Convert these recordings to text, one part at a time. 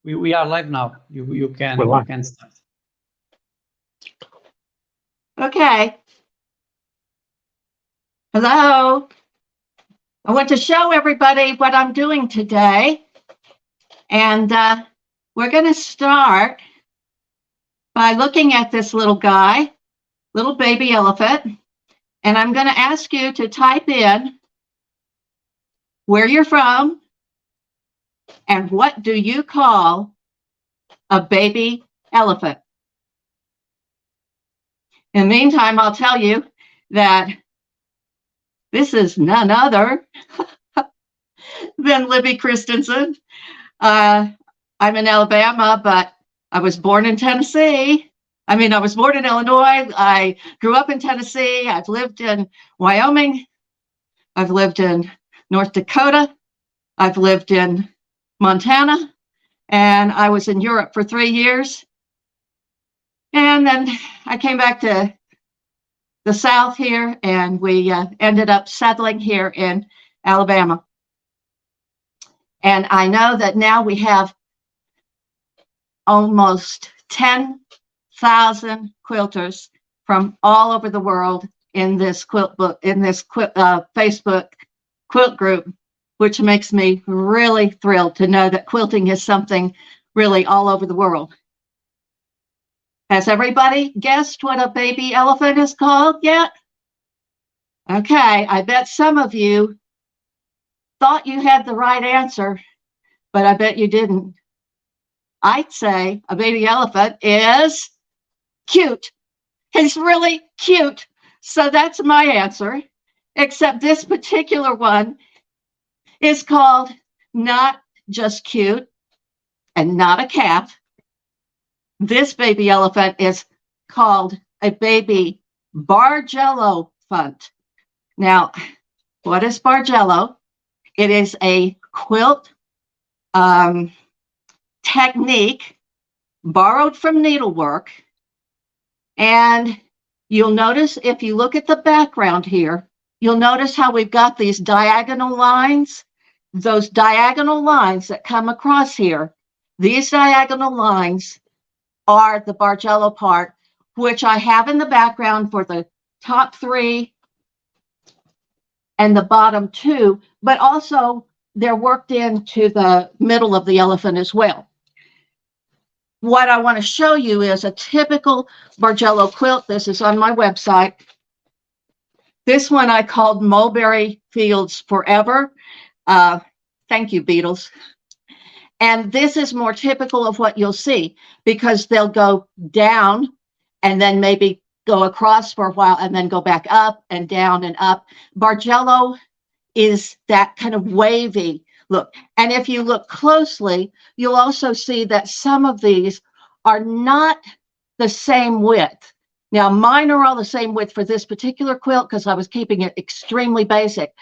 We are live now. You We're you live. can start. Okay. Hello. I want to show everybody what I'm doing today. And we're going to start by looking at this little guy, little baby elephant. And I'm going to ask you to type in where you're from and what do you call a baby elephant. In the meantime, I'll tell you that this is none other than Libby Christensen. I'm in Alabama, but I was born in Tennessee. I was born in Illinois. I grew up in Tennessee. I've lived in Wyoming. I've lived in North Dakota. I've lived in Montana. And I was in Europe for 3 years. And then I came back to the South here, and we ended up settling here in Alabama. And I know that now we have almost 10,000 quilters from all over the world in this Facebook quilt group, which makes me really thrilled to know that quilting is something really all over the world. Has everybody guessed what a baby elephant is called yet? Okay, I bet some of you thought you had the right answer, but I bet you didn't. I'd say a baby elephant is cute. He's really cute. So that's my answer, except this particular one is called not just cute and not a calf. This baby elephant is called a Baby Bargello-phant. Now, what is Bargello? It is a quilt technique borrowed from needlework. And you'll notice if you look at the background here, you'll notice how we've got these diagonal lines. Those diagonal lines that come across here, these diagonal lines are the Bargello part, which I have in the background for the top 3 and the bottom 2, but also they're worked into the middle of the elephant as well. What I want to show you is a typical Bargello quilt. This is on my website. This one I called Mulberry Fields Forever. Thank you, Beatles. And this is more typical of what you'll see because they'll go down and then maybe go across for a while and then go back up and down and up. Bargello is that kind of wavy look. And if you look closely, you'll also see that some of these are not the same width. Now, mine are all the same width for this particular quilt because I was keeping it extremely basic.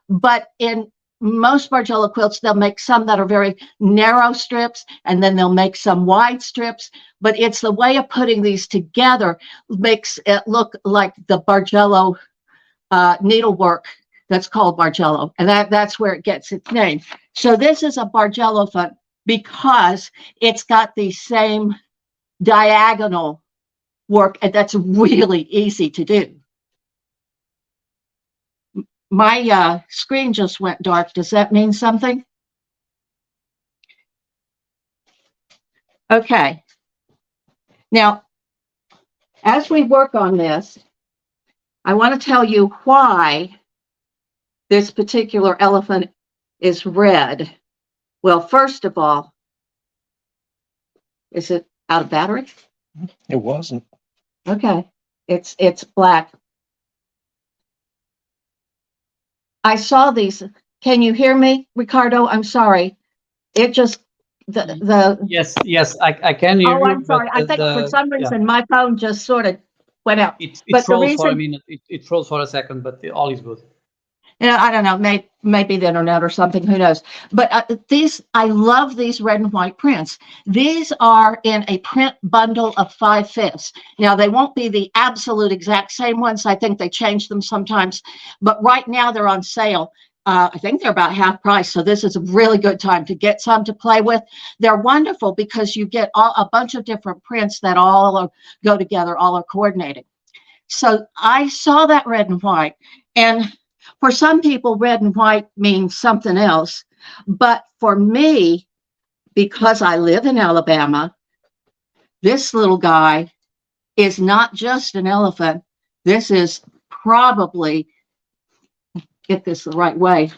But in most Bargello quilts, they'll make some that are very narrow strips, and then they'll make some wide strips. But it's the way of putting these together makes it look like the Bargello needlework that's called Bargello, and that's where it gets its name. So this is a Bargello-phant because it's got the same diagonal work, and that's really easy to do. My screen just went dark. Does that mean something? Okay. Now, as we work on this, I want to tell you why this particular elephant is red. Well, first of all, is it out of battery? It wasn't. Okay. It's black. I saw these. Can you hear me, Ricardo? I'm sorry. It just the Yes, I can hear oh, you. I'm sorry. I think for some reason my phone just sort of went out. It But the froze for a reason, minute. It froze for a second, but all is good. I don't know, maybe the internet or something, who knows. But I love these red and white prints. These are in a print bundle of 5/5. Now, they won't be the absolute exact same ones. I think they change them sometimes. But right now they're on sale. I think they're about half price. So this is a really good time to get some to play with. They're wonderful because you get a bunch of different prints that all go together, all are coordinated. So I saw that red and white. And for some people, red and white means something else. But for me, because I live in Alabama, this little guy is not just an elephant. This is probably, get this the right way.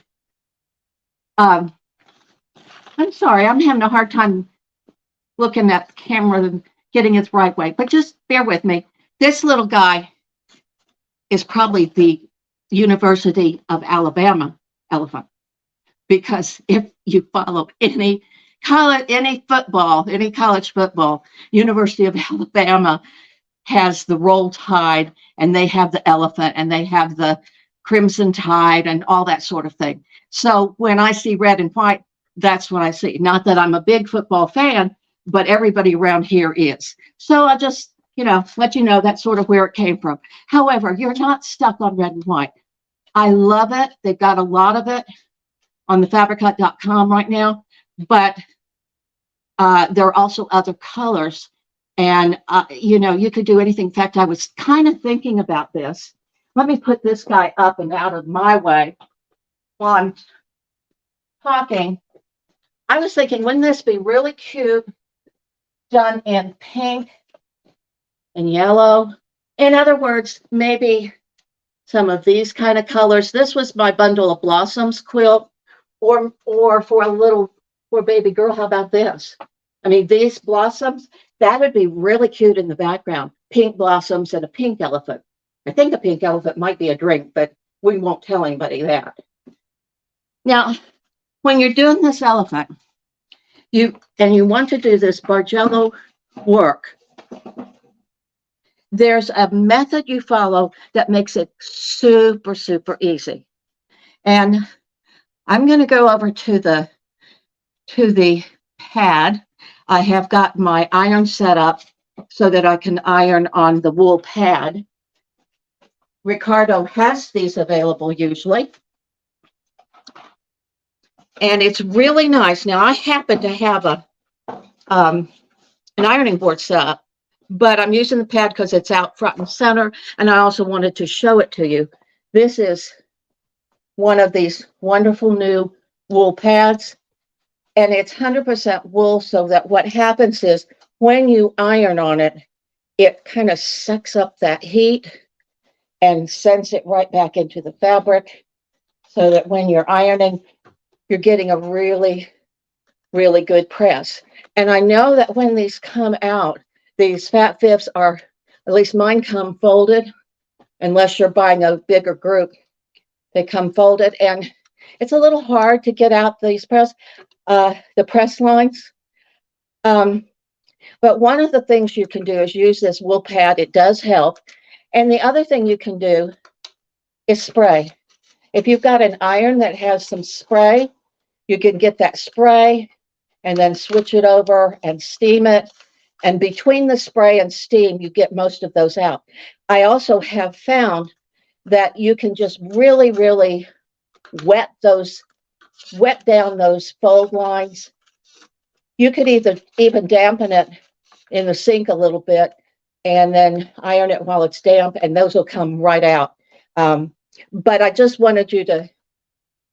I'm sorry, I'm having a hard time looking at the camera and getting it the right way, but just bear with me. This little guy is probably the University of Alabama elephant, because if you follow any college football, University of Alabama has the Roll Tide, and they have the elephant, and they have the Crimson Tide, and all that sort of thing. So when I see red and white, that's what I see. Not that I'm a big football fan, but everybody around here is. So I just, let you know that's sort of where it came from. However, you're not stuck on red and white. I love it. They've got a lot of it on the fabrichut.com right now, but there are also other colors. And, you could do anything. In fact, I was kind of thinking about this. Let me put this guy up and out of my way while I'm talking. I was thinking, wouldn't this be really cute done in pink and yellow? In other words, maybe some of these kind of colors. This was my Bundle of Blossoms quilt, or for baby girl. How about this? I mean, these blossoms, that would be really cute in the background. Pink blossoms and a pink elephant. I think a pink elephant might be a drink, but we won't tell anybody that. Now, when you're doing this elephant, you want to do this Bargello work, there's a method you follow that makes it super, super easy. And I'm going to go over to the pad. I have got my iron set up so that I can iron on the wool pad. Ricardo has these available usually. And it's really nice. Now, I happen to have an ironing board set up, but I'm using the pad because it's out front and center, and I also wanted to show it to you. This is one of these wonderful new wool pads, and it's 100% wool, so that what happens is when you iron on it, it kind of sucks up that heat and sends it right back into the fabric, so that when you're ironing, you're getting a really, really good press. And I know that when these come out, these fat fibs are, at least mine come folded, unless you're buying a bigger group, they come folded, and it's a little hard to get out these the press lines. But one of the things you can do is use this wool pad. It does help. And the other thing you can do is spray. If you've got an iron that has some spray, you can get that spray and then switch it over and steam it. And between the spray and steam, you get most of those out. I also have found that you can just really, really wet down those fold lines. You could even dampen it in the sink a little bit and then iron it while it's damp, and those will come right out. But I just wanted you to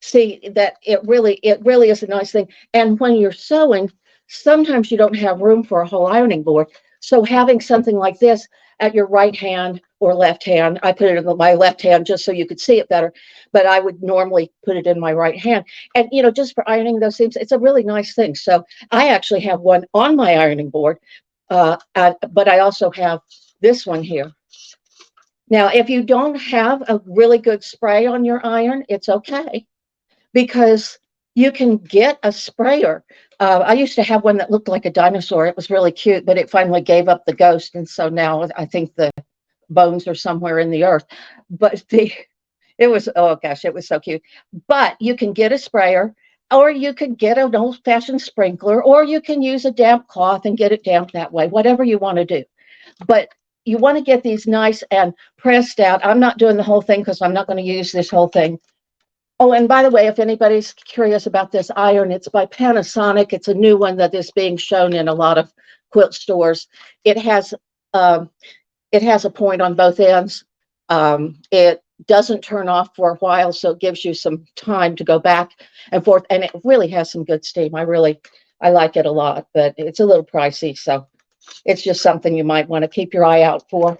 see that it really is a nice thing. And when you're sewing, sometimes you don't have room for a whole ironing board. So having something like this at your right hand or left hand, I put it in my left hand just so you could see it better, but I would normally put it in my right hand. And, just for ironing those seams, it's a really nice thing. So I actually have one on my ironing board, but I also have this one here. Now, if you don't have a really good spray on your iron, it's okay, because you can get a sprayer. I used to have one that looked like a dinosaur. It was really cute, but it finally gave up the ghost. And so now I think the bones are somewhere in the earth. But it was, oh gosh, it was so cute. But you can get a sprayer, or you could get an old-fashioned sprinkler, or you can use a damp cloth and get it damp that way, whatever you want to do. But you want to get these nice and pressed out. I'm not doing the whole thing because I'm not going to use this whole thing. Oh, and by the way, if anybody's curious about this iron, it's by Panasonic. It's a new one that is being shown in a lot of quilt stores. It has um, it has a point on both ends. It doesn't turn off for a while, so it gives you some time to go back and forth. And it really has some good steam. I like it a lot, but it's a little pricey. So it's just something you might want to keep your eye out for.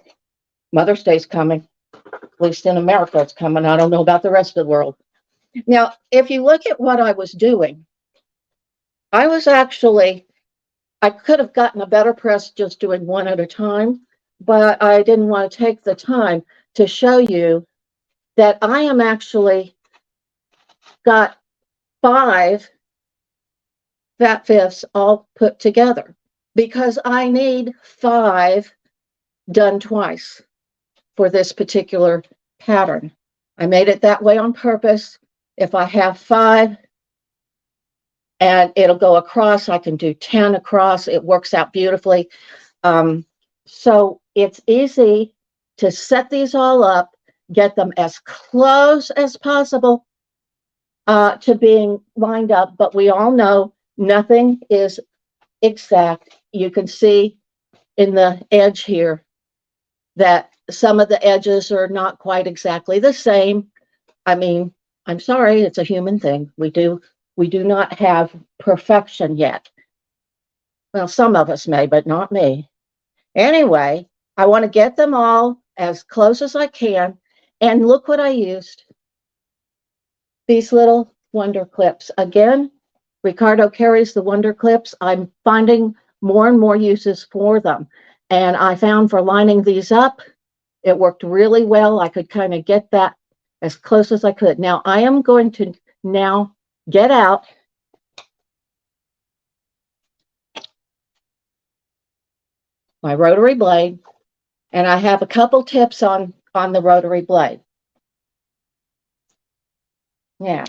Mother's Day's coming. At least in America, it's coming. I don't know about the rest of the world. Now, if you look at what I was doing, I could have gotten a better press just doing one at a time, but I didn't want to take the time to show you that I am actually got 5 fat fifths all put together because I need 5 done twice for this particular pattern. I made it that way on purpose. If I have 5 and it'll go across, I can do 10 across. It works out beautifully. So it's easy to set these all up, get them as close as possible to being lined up, but we all know nothing is exact. You can see in the edge here that some of the edges are not quite exactly the same. I mean, I'm sorry, it's a human thing. We do not have perfection yet. Well, some of us may, but not me. Anyway, I want to get them all as close as I can. And look what I used. These little Wonder Clips. Again, Ricardo carries the Wonder Clips. I'm finding more and more uses for them. And I found for lining these up, it worked really well. I could kind of get that as close as I could. Now, I am going to now get out my rotary blade, and I have a couple tips on the rotary blade. Now,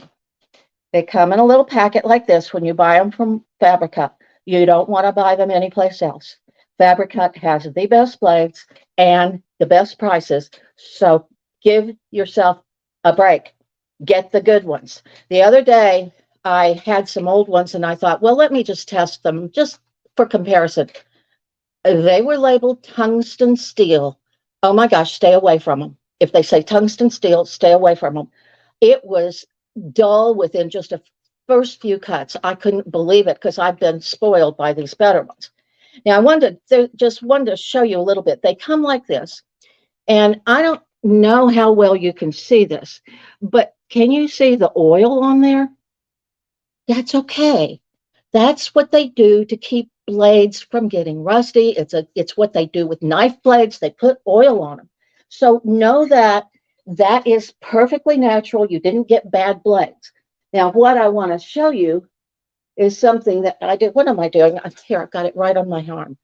they come in a little packet like this when you buy them from Fabrica. You don't want to buy them anyplace else. Fabrica has the best blades and the best prices, so give yourself a break. Get the good ones. The other day, I had some old ones, and I thought, well, let me just test them just for comparison. They were labeled tungsten steel. Oh my gosh, stay away from them. If they say tungsten steel, stay away from them. It was dull within just the first few cuts. I couldn't believe it because I've been spoiled by these better ones. Now, I just wanted to show you a little bit. They come like this, and I don't know how well you can see this, but can you see the oil on there? That's okay. That's what they do to keep blades from getting rusty. It's what they do with knife blades. They put oil on them. So know that that is perfectly natural. You didn't get bad blades. Now, what I want to show you is something that I did. What am I doing? Here, I've got it right on my arm.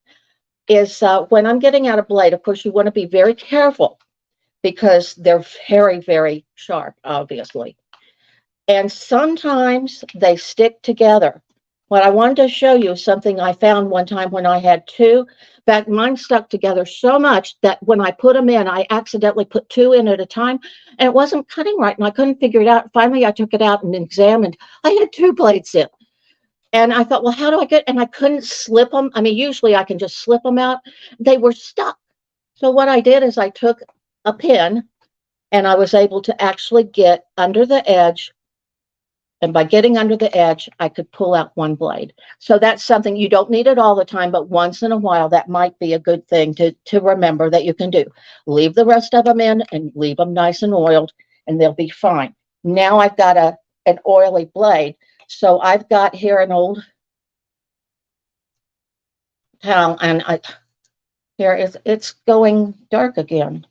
Is when I'm getting out a blade, of course, you want to be very careful because they're very, very sharp, obviously. And sometimes they stick together. What I wanted to show you is something I found one time when I had 2. In fact, mine stuck together so much that when I put them in, I accidentally put 2 in at a time, and it wasn't cutting right, and I couldn't figure it out. Finally, I took it out and examined. I had 2 blades in. And I thought, well, how do I get, and I couldn't slip them. I mean, usually I can just slip them out. They were stuck. So what I did is I took a pin, and I was able to actually get under the edge. And by getting under the edge, I could pull out 1 blade. So that's something you don't need it all the time, but once in a while, that might be a good thing to remember that you can do. Leave the rest of them in and leave them nice and oiled, and they'll be fine. Now I've got an oily blade. So I've got here an old towel, and it's going dark again.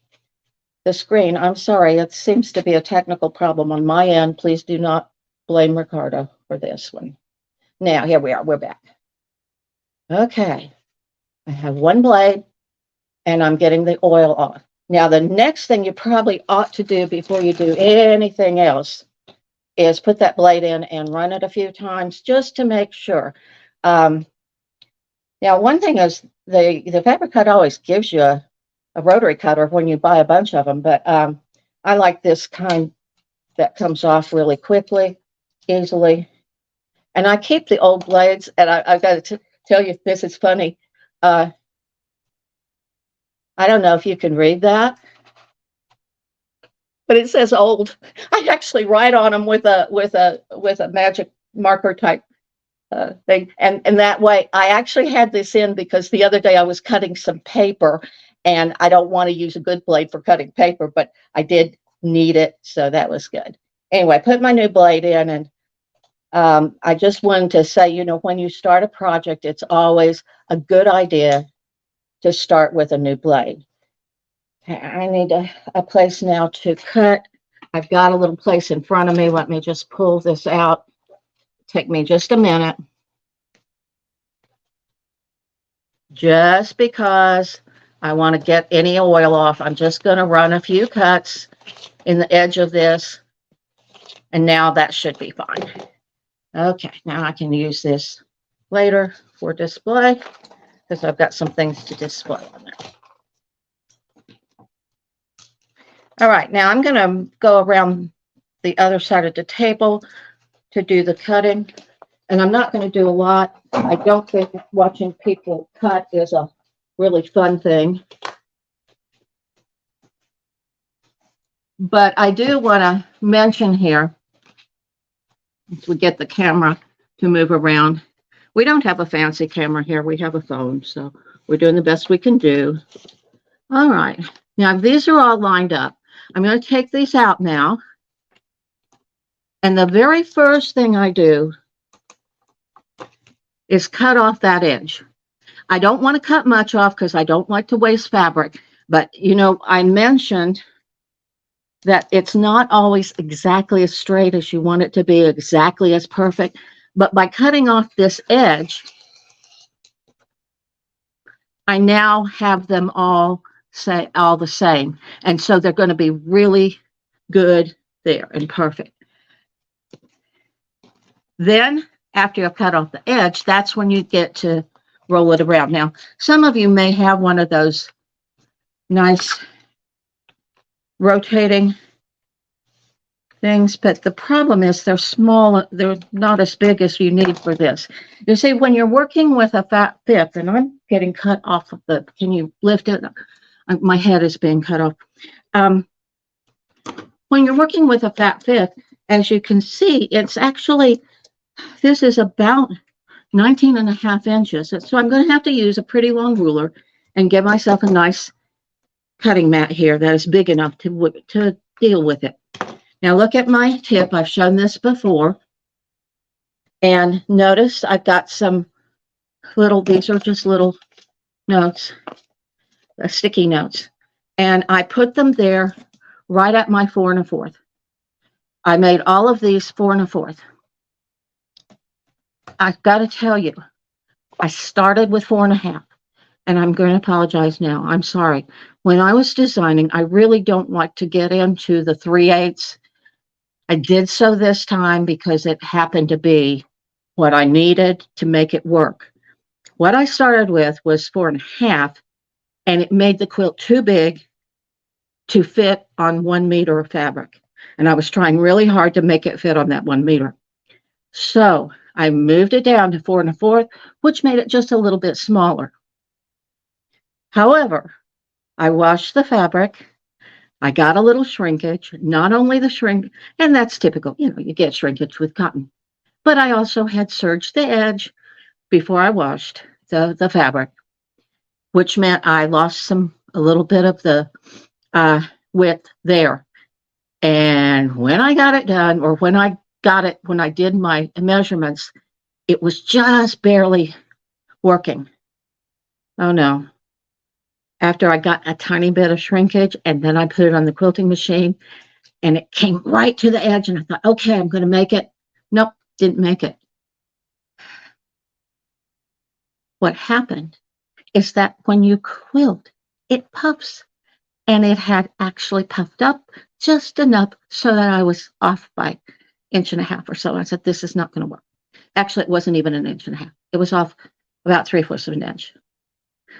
The screen, I'm sorry, it seems to be a technical problem on my end. Please do not blame Ricardo for this one. Now, here we are, we're back. Okay, I have 1 blade, and I'm getting the oil off. Now, the next thing you probably ought to do before you do anything else is put that blade in and run it a few times just to make sure. Now, one thing is the Fabric Cut always gives you a rotary cutter when you buy a bunch of them, but I like this kind that comes off really quickly, easily. And I keep the old blades, and I've got to tell you, this is funny. I don't know if you can read that, but it says old. I actually write on them with a magic marker type thing, and that way I actually had this in because the other day I was cutting some paper, and I don't want to use a good blade for cutting paper, but I did need it, so that was good. Anyway, I put my new blade in, and I just wanted to say, you know, when you start a project, it's always a good idea to start with a new blade. I need a place now to cut. I've got a little place in front of me. Let me just pull this out. Take me just a minute. Just because I want to get any oil off, I'm just going to run a few cuts in the edge of this. And now that should be fine. Okay, now I can use this later for display because I've got some things to display on there. All right, now I'm going to go around the other side of the table to do the cutting. And I'm not going to do a lot. I don't think watching people cut is a really fun thing. But I do want to mention here, if we get the camera to move around, we don't have a fancy camera here. We have a phone, so we're doing the best we can do. All right. Now, these are all lined up. I'm going to take these out now. And the very first thing I do is cut off that edge. I don't want to cut much off because I don't like to waste fabric. But, you know, I mentioned that it's not always exactly as straight as you want it to be, exactly as perfect. But by cutting off this edge, I now have them all the same. And so they're going to be really good there and perfect. Then after you've cut off the edge, that's when you get to roll it around. Now, some of you may have one of those nice rotating things, but the problem is they're small. They're not as big as you need for this. You see, when you're working with a fat fifth, and I'm getting cut off of the, can you lift it? My head is being cut off. When you're working with a fat fifth, as you can see, it's actually, this is about 19.5 inches. So I'm going to have to use a pretty long ruler and give myself a nice cutting mat here that is big enough to deal with it. Now look at my tip. I've shown this before. And notice I've got some little, these are just little notes, sticky notes. And I put them there right at my 4 1/4. I made all of these 4 1/4. I've got to tell you, I started with 4 1/2, and I'm going to apologize now. I'm sorry. When I was designing, I really don't like to get into the 3/8. I did so this time because it happened to be what I needed to make it work. What I started with was 4 1/2, and it made the quilt too big to fit on 1 meter of fabric. And I was trying really hard to make it fit on that 1 meter. So I moved it down to 4 1/4, which made it just a little bit smaller. However, I washed the fabric. I got a little shrinkage, not only the shrink, and that's typical, you know, you get shrinkage with cotton, but I also had serged the edge before I washed the fabric, which meant I lost a little bit of the width there. And when I got it done, or when I did my measurements, it was just barely working. Oh no. After I got a tiny bit of shrinkage, and then I put it on the quilting machine, and it came right to the edge, and I thought, okay, I'm going to make it. Nope, didn't make it. What happened is that when you quilt, it puffs, and it had actually puffed up just enough so that I was off by 1.5 inches or so. I said, this is not going to work. Actually, it wasn't even 1.5 inches. It was off about 3/4 of an inch.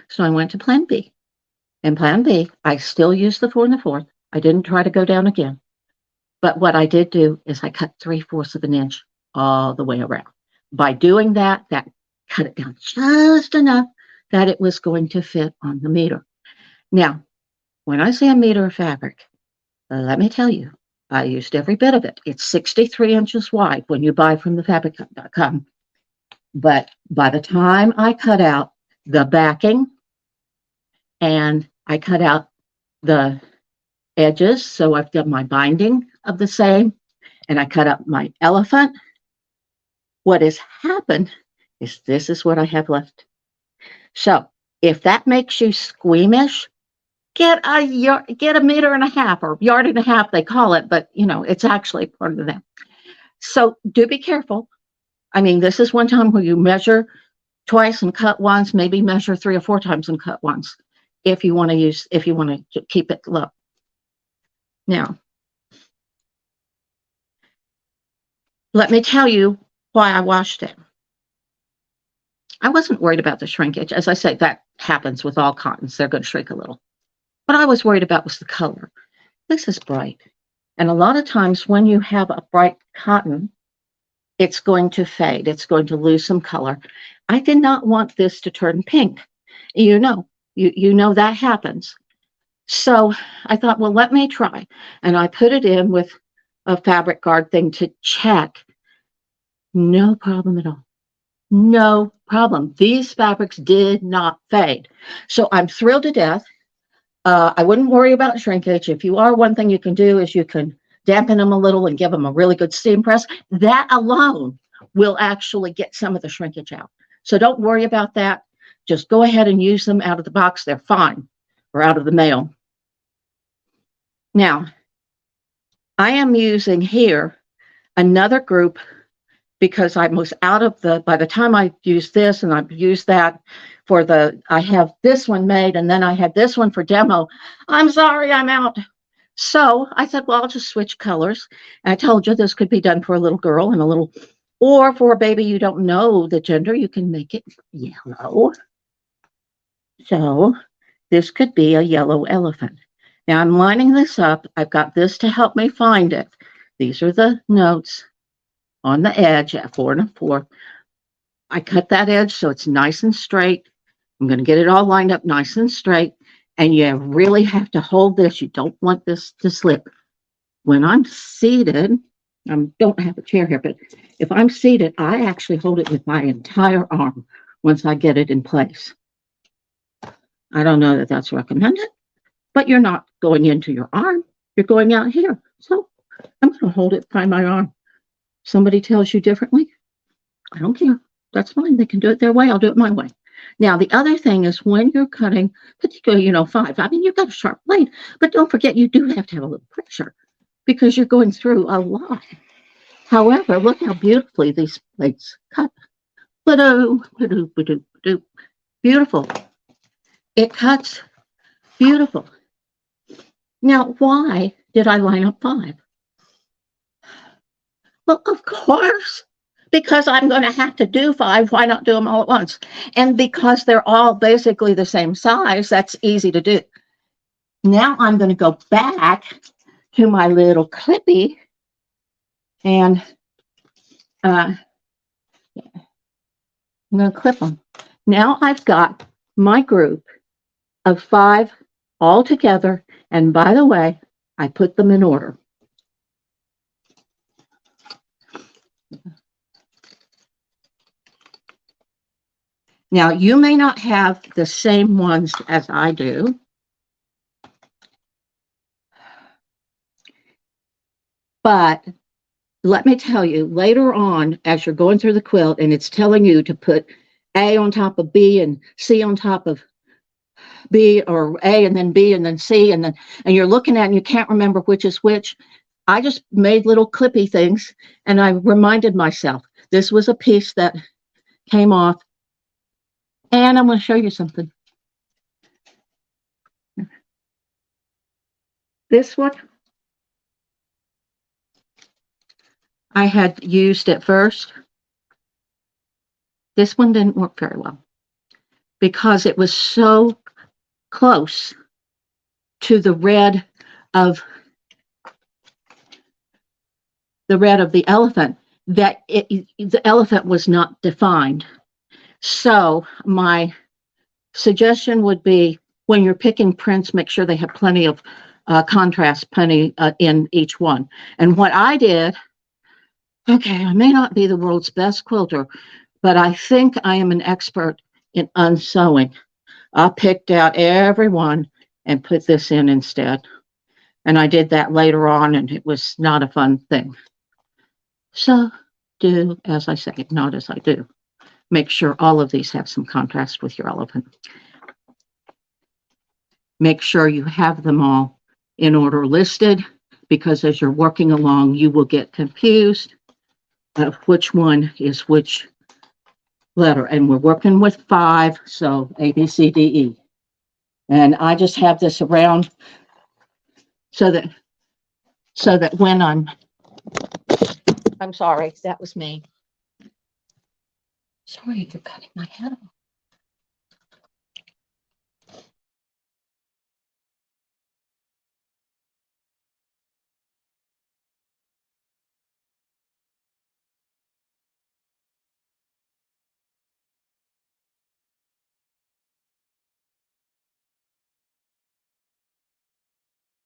So I went to plan B. In plan B, I still used the 4 1/4. I didn't try to go down again. But what I did do is I cut 3/4 of an inch all the way around. By doing that, that cut it down just enough that it was going to fit on the meter. Now, when I say a meter of fabric, let me tell you, I used every bit of it. It's 63 inches wide when you buy from thefabric.com. But by the time I cut out the backing and I cut out the edges, so I've done my binding of the same, and I cut out my elephant, what has happened is this is what I have left. So if that makes you squeamish, get a meter and a half or yard and a half, they call it, but it's actually part of that. So do be careful. I mean, this is one time where you measure twice and cut once, maybe measure 3 or 4 times and cut once if you want to keep it low. Now, let me tell you why I washed it. I wasn't worried about the shrinkage. As I say, that happens with all cottons. They're going to shrink a little. What I was worried about was the color. This is bright. And a lot of times when you have a bright cotton, it's going to fade. It's going to lose some color. I did not want this to turn pink. You know that happens. So I thought, well, let me try. And I put it in with a fabric guard thing to check. No problem at all. No problem. These fabrics did not fade. So I'm thrilled to death. I wouldn't worry about shrinkage. If you are, one thing you can do is you can dampen them a little and give them a really good steam press. That alone will actually get some of the shrinkage out. So don't worry about that. Just go ahead and use them out of the box. They're fine, or out of the mail. Now, I am using here another group because I was out of by the time I used this and I've used that I have this one made and then I had this one for demo. I'm sorry, I'm out. So I said, well, I'll just switch colors. And I told you this could be done for a little girl and or for a baby you don't know the gender, you can make it yellow. So this could be a yellow elephant. Now I'm lining this up. I've got this to help me find it. These are the notes on the edge at 4 1/4. I cut that edge so it's nice and straight. I'm going to get it all lined up nice and straight. And you really have to hold this. You don't want this to slip. When I'm seated, I don't have a chair here, but if I'm seated, I actually hold it with my entire arm once I get it in place. I don't know that that's recommended, but you're not going into your arm. You're going out here. So I'm going to hold it by my arm. Somebody tells you differently, I don't care. That's fine. They can do it their way. I'll do it my way. Now, the other thing is when you're cutting, particularly, 5, I mean, you've got a sharp blade, but don't forget you do have to have a little pressure because you're going through a lot. However, look how beautifully these blades cut. Beautiful. It cuts beautiful. Now, why did I line up 5? Well, of course, because I'm going to have to do 5. Why not do them all at once? And because they're all basically the same size, that's easy to do. Now I'm going to go back to my little clippy and I'm going to clip them. Now I've got my group of 5 all together. And by the way, I put them in order. Now, you may not have the same ones as I do, but let me tell you, later on, as you're going through the quilt and it's telling you to put A on top of B and C on top of B, or A and then B and then C, and you're looking at it and you can't remember which is which, I just made little clippy things and I reminded myself, this was a piece that came off. And I'm going to show you something. This one, I had used at first. This one didn't work very well because it was so close to the red of the red of the elephant, that the elephant was not defined. So my suggestion would be, when you're picking prints, make sure they have plenty of contrast, plenty in each one. And what I did, okay, I may not be the world's best quilter, but I think I am an expert in unsewing. I picked out every one and put this in instead. And I did that later on, and it was not a fun thing. So do as I say, not as I do. Make sure all of these have some contrast with your elephant. Make sure you have them all in order listed, because as you're working along, you will get confused of which one is which letter. And we're working with 5, so A, B, C, D, E. And I just have this around so that when I'm sorry, that was me. Sorry, you're cutting my head off.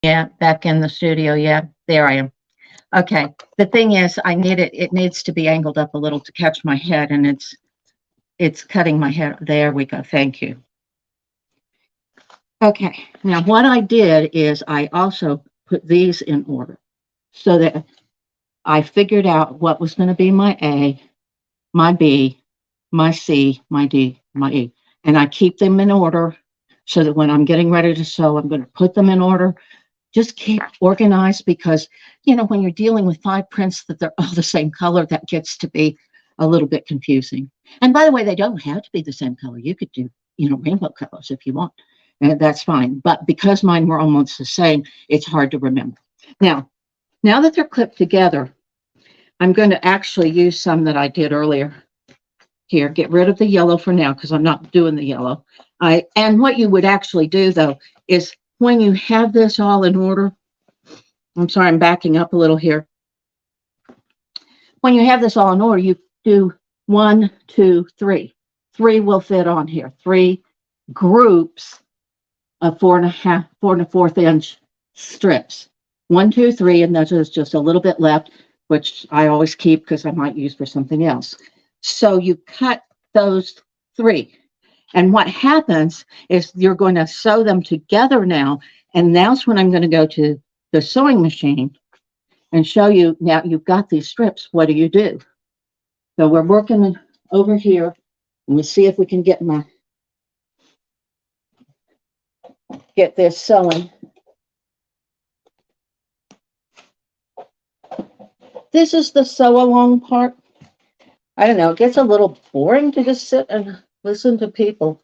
Yeah, back in the studio. Yeah, there I am. Okay, the thing is, it needs to be angled up a little to catch my head, and it's cutting my head. There we go. Thank you. Okay, now what I did is I also put these in order so that I figured out what was going to be my A, my B, my C, my D, my E. And I keep them in order so that when I'm getting ready to sew, I'm going to put them in order. Just keep organized, because, you know, when you're dealing with 5 prints that they're all the same color, that gets to be a little bit confusing. And by the way, they don't have to be the same color. You could do, you know, rainbow colors if you want, and that's fine. But because mine were almost the same, it's hard to remember. Now that they're clipped together, I'm going to actually use some that I did earlier. Here, get rid of the yellow for now, because I'm not doing the yellow. And what you would actually do, though, is when you have this all in order, I'm sorry, I'm backing up a little here. When you have this all in order, you do 1, 2, 3. 3 will fit on here. 3 groups of 4 1/4 inch strips. 1, 2, 3, and there's just a little bit left, which I always keep because I might use for something else. So you cut those 3. And what happens is you're going to sew them together now. And that's when I'm going to go to the sewing machine and show you. Now you've got these strips. What do you do? So we're working over here, and we'll see if we can get this sewing. This is the sew along part. I don't know, it gets a little boring to just sit and listen to people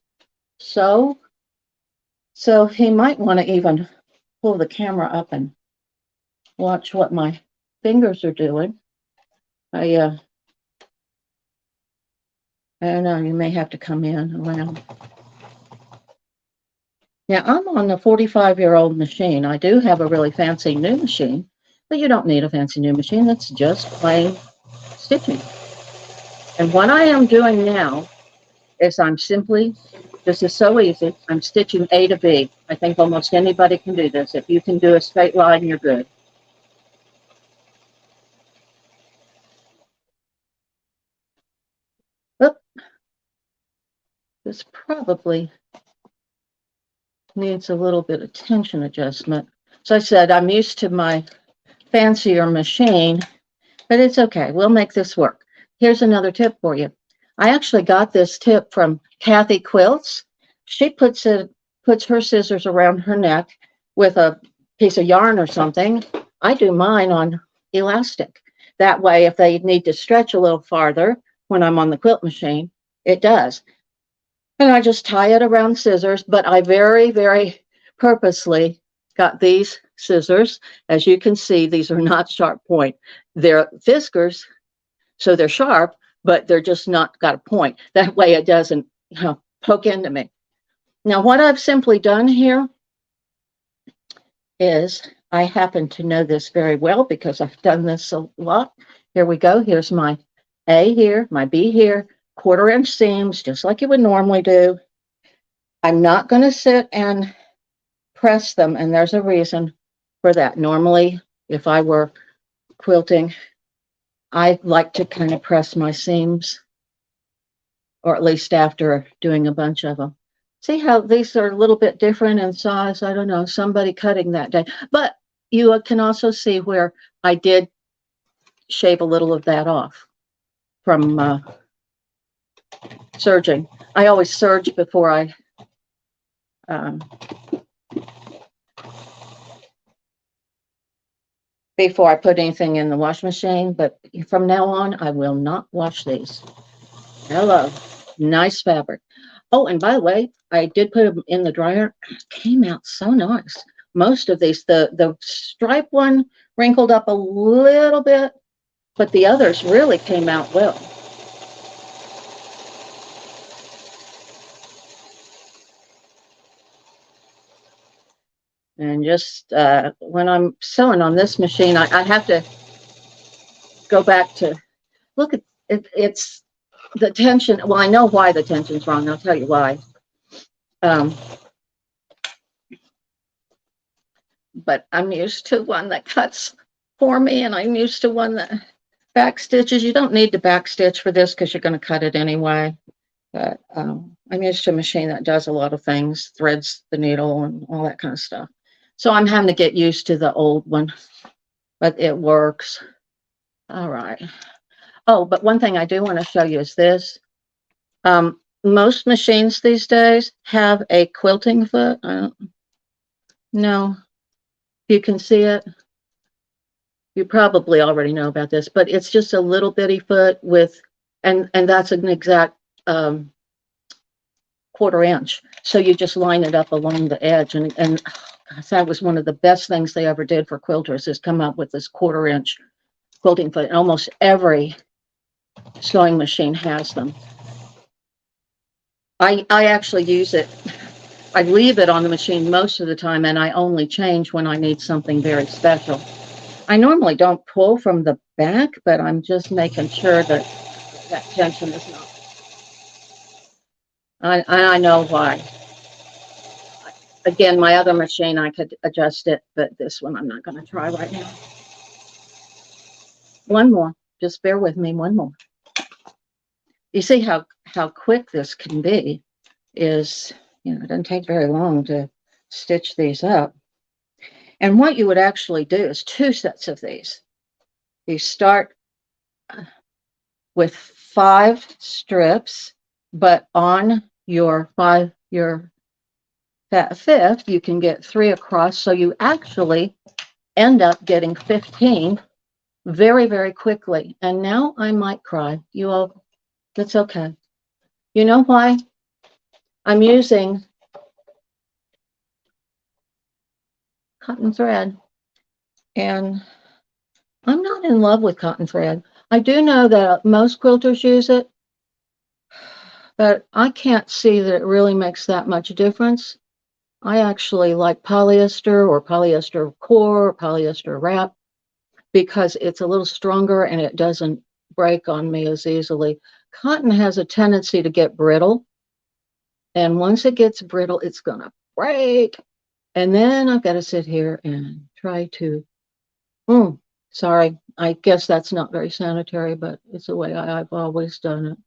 sew. So he might want to even pull the camera up and watch what my fingers are doing. I don't know, you may have to come in around. Now, I'm on the 45-year-old machine. I do have a really fancy new machine, but you don't need a fancy new machine. That's just plain stitching. And what I am doing now is I'm simply, this is so easy, I'm stitching A to B. I think almost anybody can do this. If you can do a straight line, you're good. Oop. This probably needs a little bit of tension adjustment. So I said, I'm used to my fancier machine, but it's okay. We'll make this work. Here's another tip for you. I actually got this tip from Kathy Quilts. She puts her scissors around her neck with a piece of yarn or something. I do mine on elastic. That way, if they need to stretch a little farther when I'm on the quilt machine, it does. And I just tie it around scissors, but I very, very purposely got these scissors. As you can see, these are not sharp point. They're Fiskars, so they're sharp, but they're just not got a point. That way it doesn't, you know, poke into me. Now, what I've simply done here is I happen to know this very well because I've done this a lot. Here we go. Here's my A here, my B here, 1/4 inch seams, just like you would normally do. I'm not going to sit and press them, and there's a reason for that. Normally, if I were quilting, I like to kind of press my seams, or at least after doing a bunch of them. See how these are a little bit different in size? I don't know, somebody cutting that day. But you can also see where I did shave a little of that off from serging. I always serge before I put anything in the wash machine, but from now on, I will not wash these. Hello, nice fabric. Oh, and by the way, I did put them in the dryer. Came out so nice. Most of these, the stripe one wrinkled up a little bit, but the others really came out well. And just when I'm sewing on this machine, I have to go back to look at it. It's the tension. Well, I know why the tension's wrong. I'll tell you why. But I'm used to one that cuts for me, and I'm used to one that back stitches. You don't need to back stitch for this because you're going to cut it anyway. But I'm used to a machine that does a lot of things, threads the needle and all that kind of stuff. So I'm having to get used to the old one, but it works. All right. Oh, but one thing I do want to show you is this. Most machines these days have a quilting foot. I don't know if you can see it. You probably already know about this, but it's just a little bitty foot with, and that's an exact 1/4 inch. So you just line it up along the edge, and gosh, that was one of the best things they ever did for quilters, is come up with this 1/4 inch quilting foot. And almost every sewing machine has them. I actually use it. I leave it on the machine most of the time, and I only change when I need something very special. I normally don't pull from the back, but I'm just making sure that that tension is not. I know why. Again, my other machine, I could adjust it, but this one I'm not going to try right now. One more. Just bear with me. One more. You see how quick this can be. Is, it doesn't take very long to stitch these up. And what you would actually do is 2 sets of these. You start with 5 strips, but on your 5, that 5th, you can get 3 across. So you actually end up getting 15 very, very quickly. And now I might cry. You all, that's okay. You know why? I'm using cotton thread, and I'm not in love with cotton thread. I do know that most quilters use it, but I can't see that it really makes that much difference. I actually like polyester or polyester core or polyester wrap because it's a little stronger and it doesn't break on me as easily. Cotton has a tendency to get brittle, and once it gets brittle, it's going to break. And then I've got to sit here and try to, sorry, I guess that's not very sanitary, but it's the way I've always done it.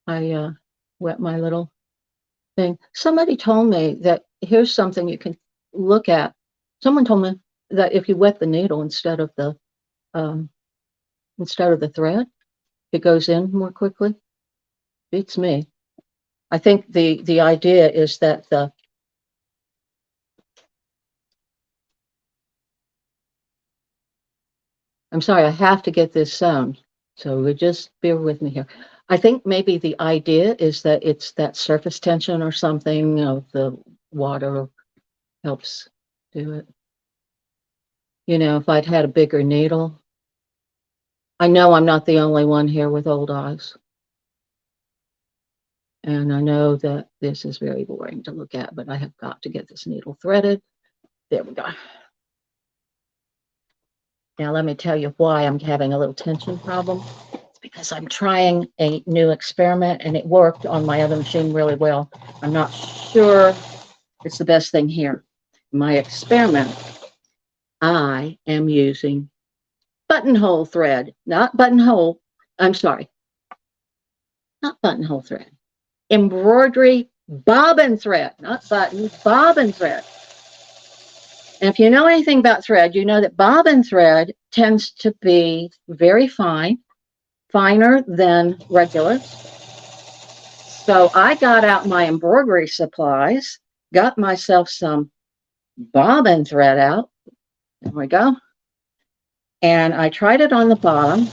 I wet my little thing. Somebody told me that here's something you can look at. Someone told me that if you wet the needle instead of the thread, it goes in more quickly. Beats me. I think the idea is that I'm sorry, I have to get this sewn, so just bear with me here. I think maybe the idea is that it's that surface tension or something of the water helps do it. If I'd had a bigger needle. I know I'm not the only one here with old eyes. And I know that this is very boring to look at, but I have got to get this needle threaded. There we go. Now, let me tell you why I'm having a little tension problem. It's because I'm trying a new experiment and it worked on my other machine really well. I'm not sure it's the best thing here. My experiment, I am using buttonhole thread, not buttonhole. I'm sorry, not buttonhole thread. Embroidery bobbin thread, not button, bobbin thread. And if you know anything about thread, you know that bobbin thread tends to be very fine, finer than regular. So I got out my embroidery supplies, got myself some bobbin thread out. There we go. And I tried it on the bottom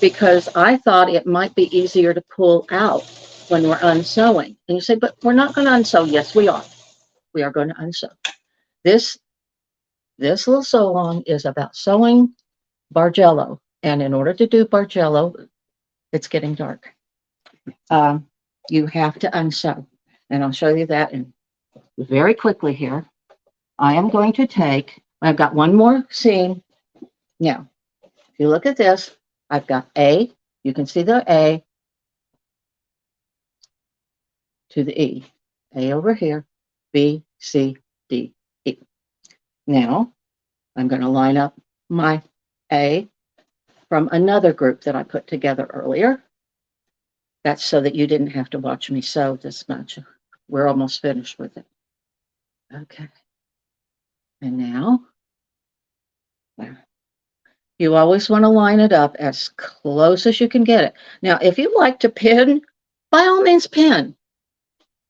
because I thought it might be easier to pull out when we're unsewing. And you say, but we're not going to unsew. Yes, we are. We are going to unsew. This little sew along is about sewing Bargello. And in order to do Bargello, it's getting dark. You have to unsew. And I'll show you that in very quickly here. I am going to take, I've got one more seam. Now, if you look at this, I've got A, you can see the A to the E. A over here, B, C, D, E. Now, I'm going to line up my A from another group that I put together earlier. That's so that you didn't have to watch me sew this much. We're almost finished with it. Okay. And now, you always want to line it up as close as you can get it. Now, if you like to pin, by all means pin.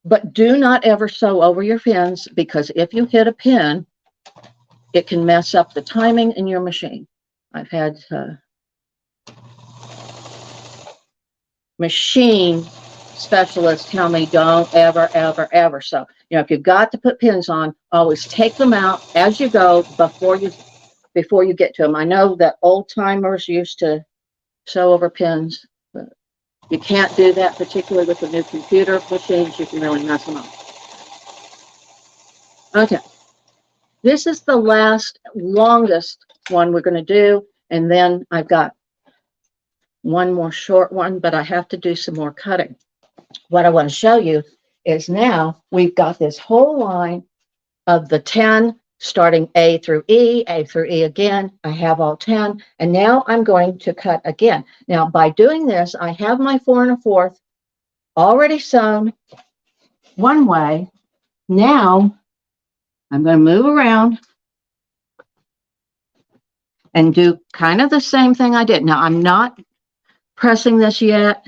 But do not ever sew over your pins, because if you hit a pin, it can mess up the timing in your machine. I've had machine specialists tell me don't ever, ever, ever sew. You know, if you've got to put pins on, always take them out as you go before you get to them. I know that old timers used to sew over pins, but you can't do that, particularly with the new computer machines. You can really mess them up. Okay. This is the longest one we're going to do. And then I've got one more short one, but I have to do some more cutting. What I want to show you is now we've got this whole line of the 10, starting A through E again. I have all 10. And now I'm going to cut again. Now, by doing this, I have my 4 1/4 already sewn one way. Now, I'm going to move around and do kind of the same thing I did. Now, I'm not pressing this yet.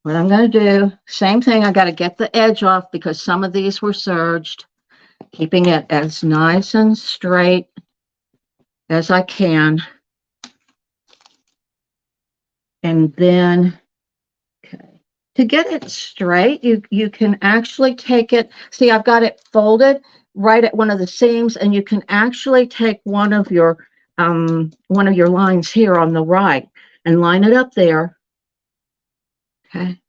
What I'm going to do, same thing, I got to get the edge off because some of these were serged, keeping it as nice and straight as I can. And then, okay, to get it straight, you can actually take it, see, I've got it folded right at one of the seams, and you can actually take one of your lines here on the right and line it up there. Okay.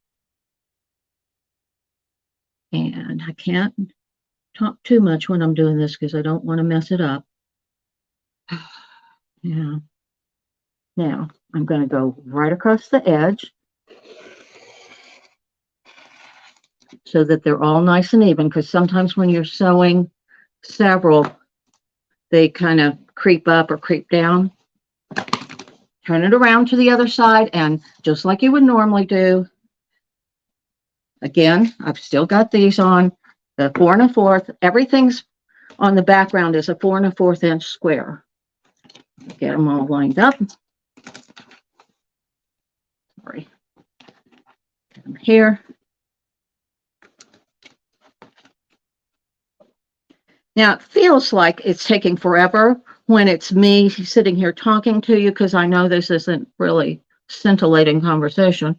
And I can't talk too much when I'm doing this because I don't want to mess it up. Yeah. Now I'm going to go right across the edge so that they're all nice and even, because sometimes when you're sewing several, they kind of creep up or creep down. Turn it around to the other side, and just like you would normally do, again, I've still got these on the 4 1/4. Everything's on the background is a 4 1/4 inch square. Get them all lined up. Sorry. Get them here. Now, it feels like it's taking forever when it's me sitting here talking to you, because I know this isn't really scintillating conversation.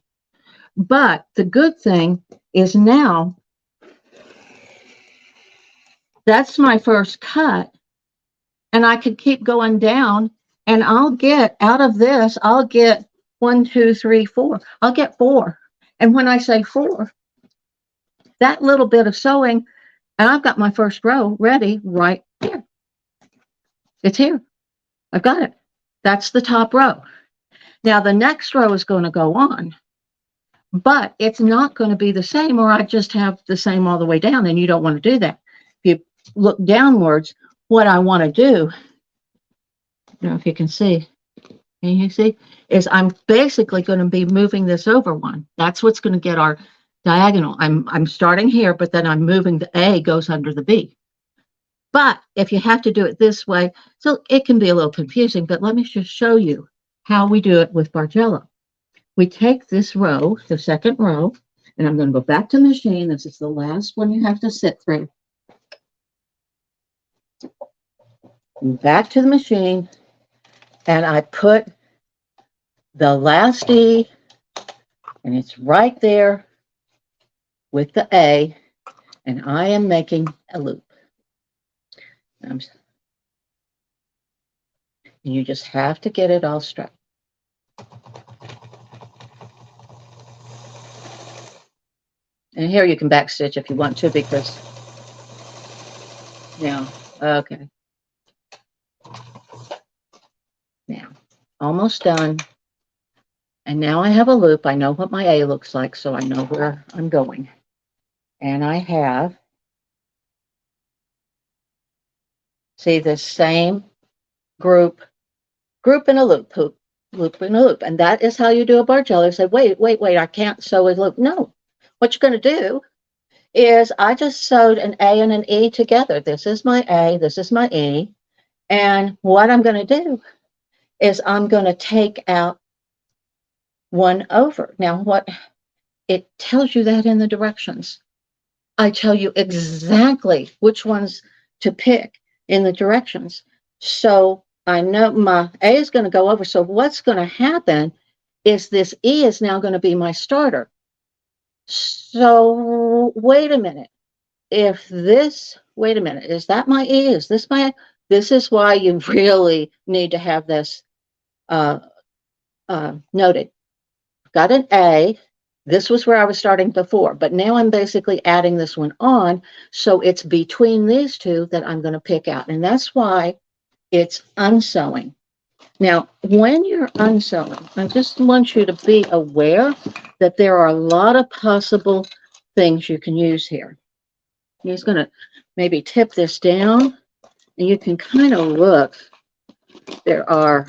But the good thing is now that's my first cut, and I could keep going down, and I'll get out of this, I'll get 1, 2, 3, 4. I'll get 4. And when I say 4, that little bit of sewing, and I've got my first row ready right here. It's here. I've got it. That's the top row. Now the next row is going to go on, but it's not going to be the same, or I just have the same all the way down, and you don't want to do that. If you look downwards, what I want to do, I don't know if you can see, is I'm basically going to be moving this over one. That's what's going to get our diagonal. I'm starting here, but then I'm moving the A goes under the B. But if you have to do it this way, so it can be a little confusing, but let me just show you how we do it with Bargello. We take this row, the second row, and I'm going to go back to the machine. This is the last one you have to sit through. Back to the machine, and I put the last E, and it's right there with the A, and I am making a loop. And you just have to get it all straight. And here you can backstitch if you want to, because now, okay. Now, almost done. And now I have a loop. I know what my A looks like, so I know where I'm going. And I have, see, this same group in a loop, loop in a loop. And that is how you do a Bargello. Say, wait, I can't sew a loop. No, what you're going to do is I just sewed an A and an E together. This is my A, this is my E. And what I'm going to do is I'm going to take out one over. Now, what it tells you that in the directions. I tell you exactly which ones to pick in the directions. So I know my A is going to go over. So what's going to happen is this E is now going to be my starter. So wait a minute. If this, wait a minute, is that my E? Is this my, this is why you really need to have this noted. Got an A. This was where I was starting before, but now I'm basically adding this one on. So it's between these two that I'm going to pick out. And that's why it's unsewing. Now, when you're unsewing, I just want you to be aware that there are a lot of possible things you can use here. I'm just going to maybe tip this down, and you can kind of look. There are,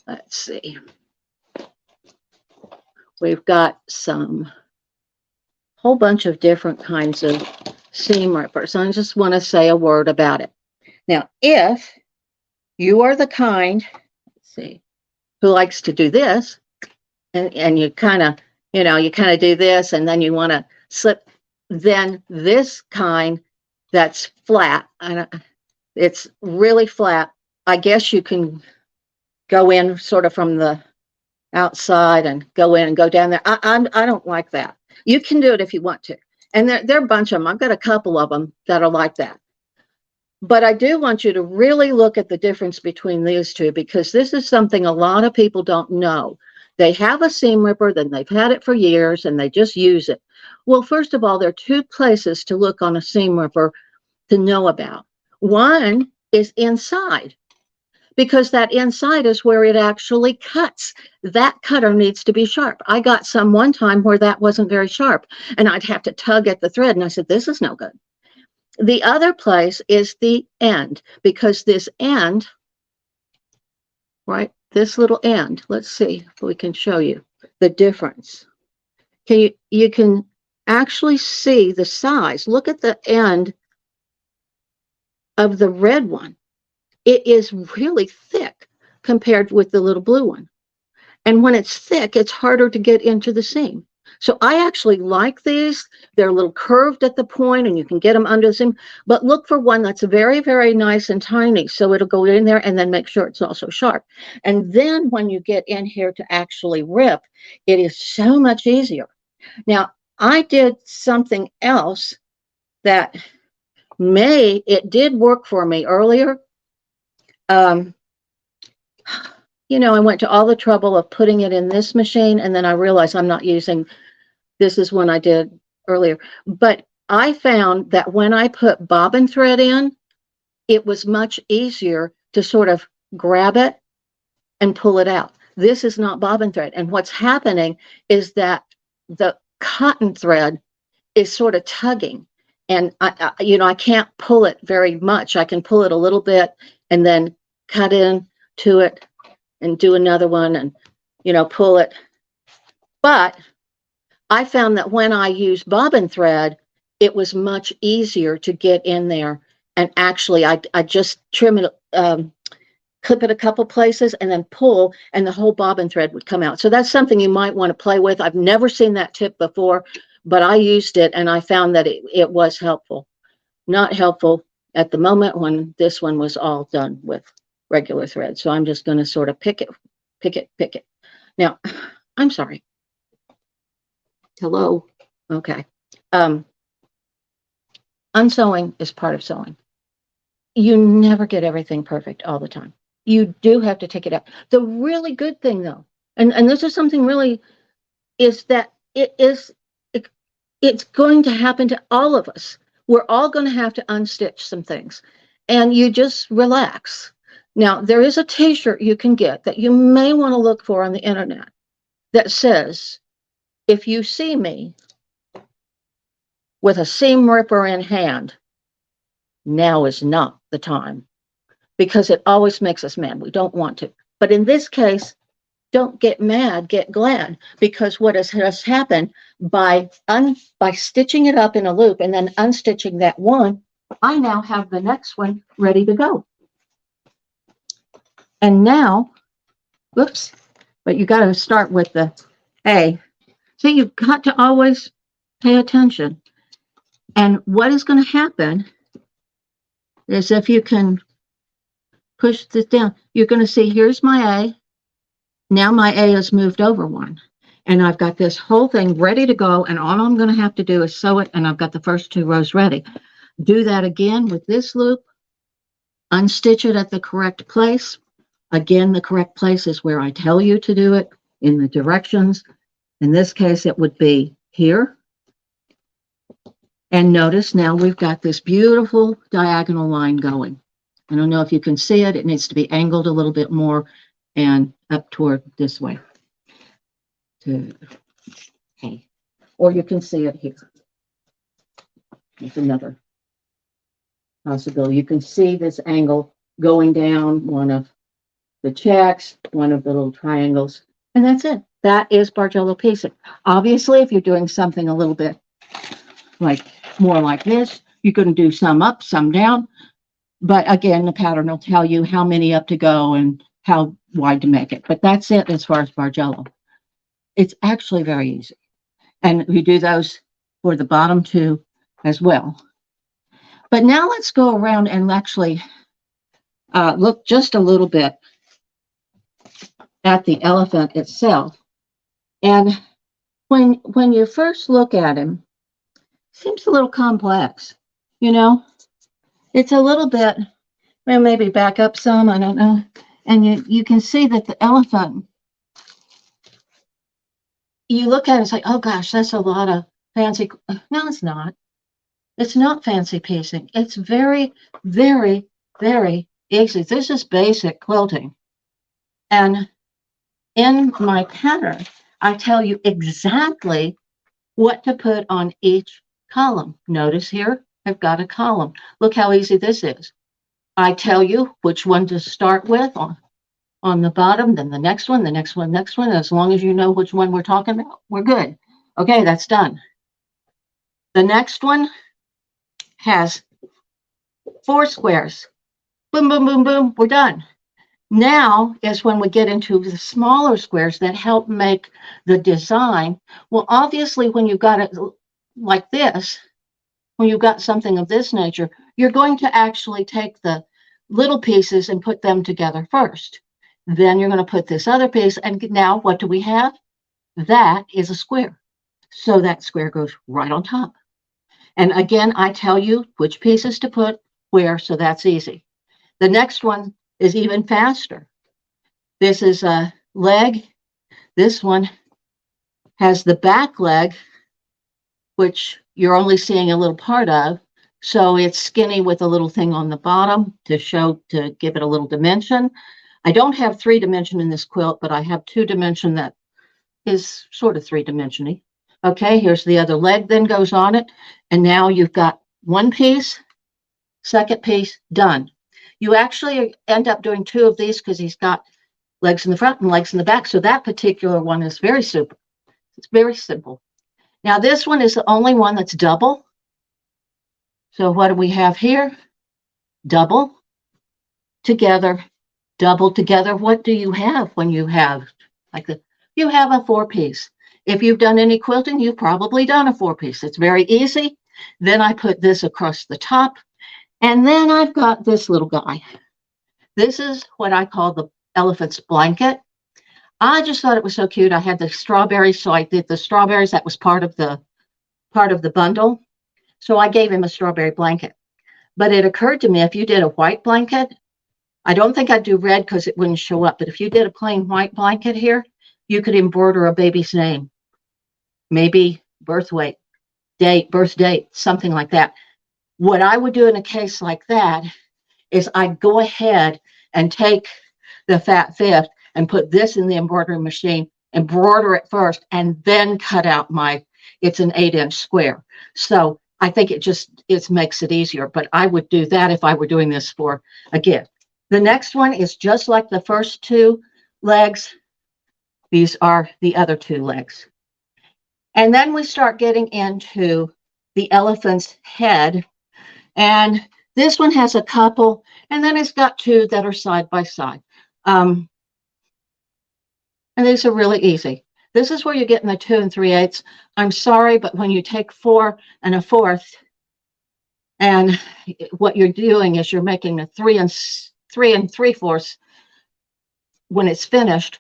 let's see. We've got some whole bunch of different kinds of seam rippers. I just want to say a word about it. Now, if you are the kind, let's see, who likes to do this, and you kind of, you kind of do this, and then you want to slip, then this kind that's flat, and it's really flat, I guess you can go in sort of from the outside and go in and go down there. I don't like that. You can do it if you want to. And there are a bunch of them. I've got a couple of them that are like that. But I do want you to really look at the difference between these two, because this is something a lot of people don't know. They have a seam ripper, then they've had it for years, and they just use it. Well, first of all, there are two places to look on a seam ripper to know about. One is inside, because that inside is where it actually cuts. That cutter needs to be sharp. I got some one time where that wasn't very sharp, and I'd have to tug at the thread, and I said, this is no good. The other place is the end, because this end, right, this little end, let's see if we can show you the difference. You can actually see the size. Look at the end of the red one. It is really thick compared with the little blue one. And when it's thick, it's harder to get into the seam. So I actually like these. They're a little curved at the point, and you can get them under the seam. But look for one that's very, very nice and tiny, so it'll go in there, and then make sure it's also sharp. And then when you get in here to actually rip, it is so much easier. Now, I did something else that it did work for me earlier. I went to all the trouble of putting it in this machine, and then I realized I'm not using, this is one I did earlier. But I found that when I put bobbin thread in, it was much easier to sort of grab it and pull it out. This is not bobbin thread. And what's happening is that the cotton thread is sort of tugging. And I can't pull it very much. I can pull it a little bit and then cut in to it and do another one and, pull it. But I found that when I used bobbin thread, it was much easier to get in there. And actually, I just trim it, clip it a couple places and then pull, and the whole bobbin thread would come out. So that's something you might want to play with. I've never seen that tip before, but I used it and I found that it was helpful. Not helpful at the moment when this one was all done with regular thread. So I'm just going to sort of pick it. Now, I'm sorry. Hello. Okay. Unsewing is part of sewing. You never get everything perfect all the time. You do have to take it out. The really good thing, though, and this is something really, is that it's going to happen to all of us. We're all going to have to unstitch some things, and you just relax. Now, there is a t-shirt you can get that you may want to look for on the internet that says, if you see me with a seam ripper in hand, now is not the time, because it always makes us mad. We don't want to. But in this case, don't get mad, get glad, because what has happened by stitching it up in a loop and then unstitching that one, I now have the next one ready to go. And now, whoops, but you got to start with the A. So you've got to always pay attention. And what is going to happen is, if you can push this down, you're going to see, here's my A. Now my A has moved over one. And I've got this whole thing ready to go. And all I'm going to have to do is sew it. And I've got the first 2 rows ready. Do that again with this loop. Unstitch it at the correct place. Again, the correct place is where I tell you to do it in the directions. In this case, it would be here. And notice now we've got this beautiful diagonal line going. I don't know if you can see it. It needs to be angled a little bit more and up toward this way. Okay. Or you can see it here. There's another possibility. You can see this angle going down one of the checks, one of the little triangles, and that's it. That is Bargello piecing. Obviously, if you're doing something a little bit more like this, you're going to do some up, some down. But again, the pattern will tell you how many up to go and how wide to make it. But that's it as far as Bargello. It's actually very easy. And we do those for the bottom 2 as well. But now let's go around and actually look just a little bit at the elephant itself. And when you first look at him, seems a little complex, It's a little bit, well, maybe back up some, I don't know. And you can see that the elephant, you look at it, it's like, oh gosh, that's a lot of fancy. No, it's not. It's not fancy piecing. It's very, very, very easy. This is basic quilting. And in my pattern, I tell you exactly what to put on each column. Notice here, I've got a column. Look how easy this is. I tell you which one to start with on the bottom, then the next one, the next one, next one. As long as you know which one we're talking about, we're good. Okay, that's done. The next one has 4 squares. Boom, boom, boom, boom, we're done. Now is when we get into the smaller squares that help make the design. Well, obviously, when you've got it like this, when you've got something of this nature, you're going to actually take the little pieces and put them together first. Then you're going to put this other piece, and now what do we have? That is a square. So that square goes right on top. And again, I tell you which pieces to put where, so that's easy. The next one is even faster. This is a leg. This one has the back leg, which you're only seeing a little part of. So it's skinny with a little thing on the bottom to give it a little dimension. I don't have 3-dimension in this quilt, but I have 2-dimension that is sort of 3-dimensional. Okay, here's the other leg then goes on it. And now you've got one piece, second piece, done. You actually end up doing 2 of these because he's got legs in the front and legs in the back. So that particular one is very simple. It's very simple. Now this one is the only one that's double. So what do we have here? Double together, double together. What do you have when you have like the, you have a 4-piece. If you've done any quilting, you've probably done a 4-piece. It's very easy. Then I put this across the top. And then I've got this little guy. This is what I call the elephant's blanket. I just thought it was so cute. I had the strawberries, so I did the strawberries. That was part of the bundle. So I gave him a strawberry blanket. But it occurred to me, if you did a white blanket, I don't think I'd do red because it wouldn't show up. But if you did a plain white blanket here, you could embroider a baby's name, maybe birth weight, date, birth date, something like that. What I would do in a case like that is I'd go ahead and take the fat fifth and put this in the embroidery machine, embroider it first, and then cut out it's an 8-inch square. So I think it makes it easier, but I would do that if I were doing this for a gift. The next one is just like the first 2 legs. These are the other 2 legs. And then we start getting into the elephant's head. And this one has a couple, and then it's got 2 that are side by side. And these are really easy. This is where you're getting the 2 3/8. I'm sorry, but when you take 4 1/4, and what you're doing is you're making a 3 3/4 when it's finished,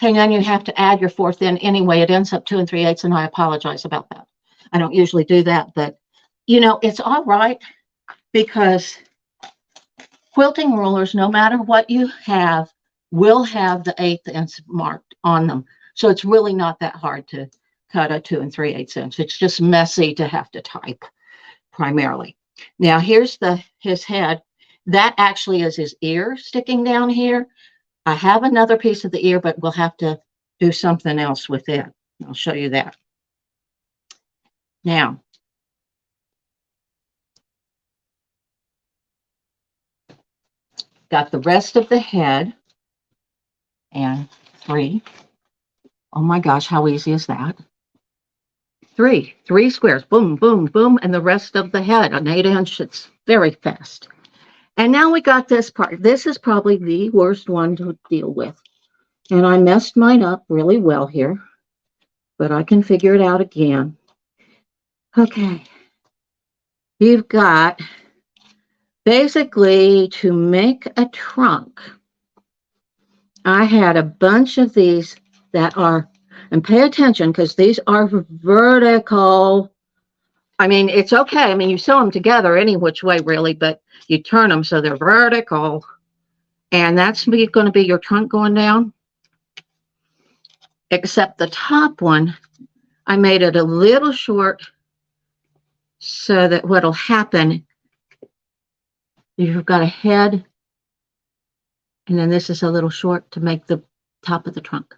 and then you have to add your 4th in anyway. It ends up 2 3/8, and I apologize about that. I don't usually do that, but it's all right because quilting rulers, no matter what you have, will have the 1/8 inch marked on them. So it's really not that hard to cut a 2 3/8 inch. It's just messy to have to type primarily. Now here's his head. That actually is his ear sticking down here. I have another piece of the ear, but we'll have to do something else with it. I'll show you that. Now, got the rest of the head and 3. Oh my gosh, how easy is that? 3 squares, boom, boom, boom, and the rest of the head, an 8-inch. It's very fast. And now we got this part. This is probably the worst one to deal with. And I messed mine up really well here, but I can figure it out again. Okay. You've got basically to make a trunk. I had a bunch of these that are, and pay attention because these are vertical. I mean, it's okay. I mean, you sew them together any which way really, but you turn them so they're vertical. And that's going to be your trunk going down. Except the top one, I made it a little short so that what'll happen, you've got a head, and then this is a little short to make the top of the trunk.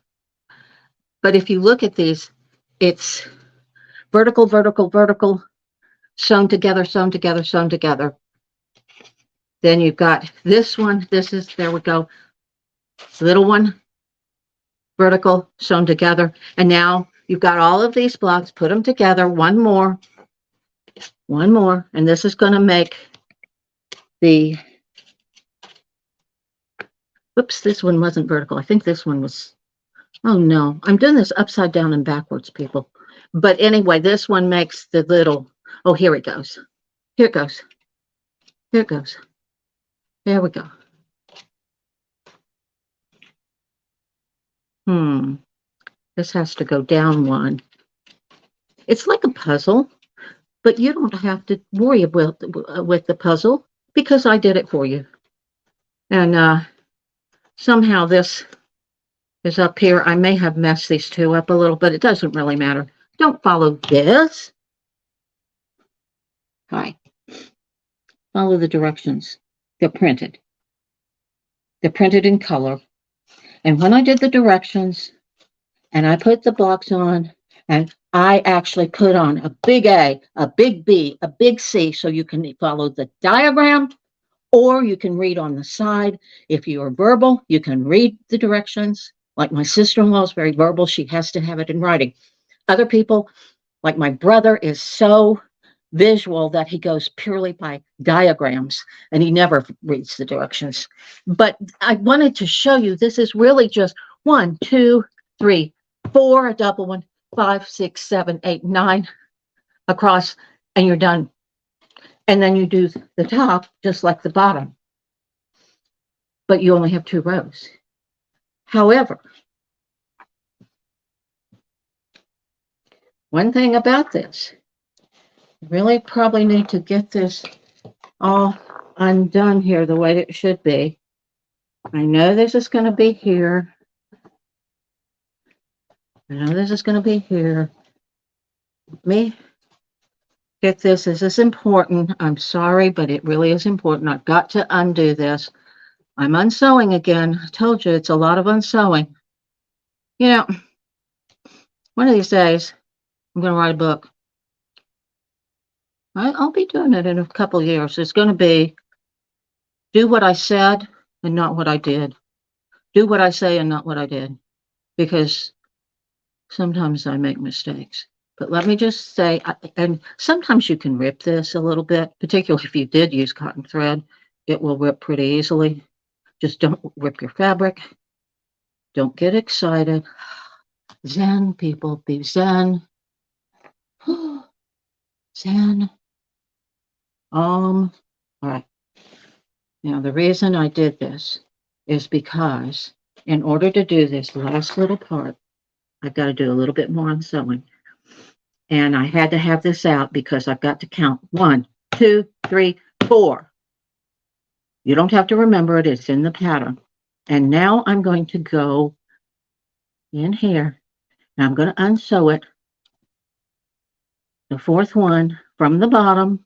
But if you look at these, it's vertical, vertical, vertical, sewn together, sewn together, sewn together. Then you've got this one. This is, there we go. Little one, vertical, sewn together. And now you've got all of these blocks, put them together, one more, and this is going to make the, whoops, this one wasn't vertical. I think this one was, oh no, I'm doing this upside down and backwards, people. But anyway, this one makes the little, oh, here it goes. Here it goes. Here it goes. There we go. This has to go down one. It's like a puzzle, but you don't have to worry with the puzzle because I did it for you. And somehow this is up here. I may have messed these two up a little, but it doesn't really matter. Don't follow this. All right. follow the directions. They're printed. They're printed in color. And when I did the directions and I put the box on, and I actually put on a big A, a big B, a big C, so you can follow the diagram or you can read on the side. If you are verbal, you can read the directions. Like my sister-in-law is very verbal. She has to have it in writing. Other people, like my brother, is so visual that he goes purely by diagrams and he never reads the directions. But I wanted to show you this is really just 1, 2, 3, 4, a double one, 5, 6, 7, 8, 9 across, and you're done. And then you do the top just like the bottom, but you only have 2 rows. However, one thing about this, you really probably need to get this all undone here the way it should be. I know this is going to be here. I know this is going to be here. Let me get this. This is important. I'm sorry, but it really is important. I've got to undo this. I'm unsewing again. I told you it's a lot of unsewing. You know, one of these days, I'm going to write a book. I'll be doing it in a couple of years. It's going to be do what I said and not what I did. Do what I say and not what I did. Because sometimes I make mistakes. But let me just say, and sometimes you can rip this a little bit, particularly if you did use cotton thread. It will rip pretty easily. Just don't rip your fabric. Don't get excited. Zen, people, be zen. Zen. All right. Now, the reason I did this is because in order to do this last little part, I've got to do a little bit more on sewing. And I had to have this out because I've got to count 1, 2, 3, 4. You don't have to remember it. It's in the pattern. And now I'm going to go in here and I'm going to unsew it, the 4th one from the bottom,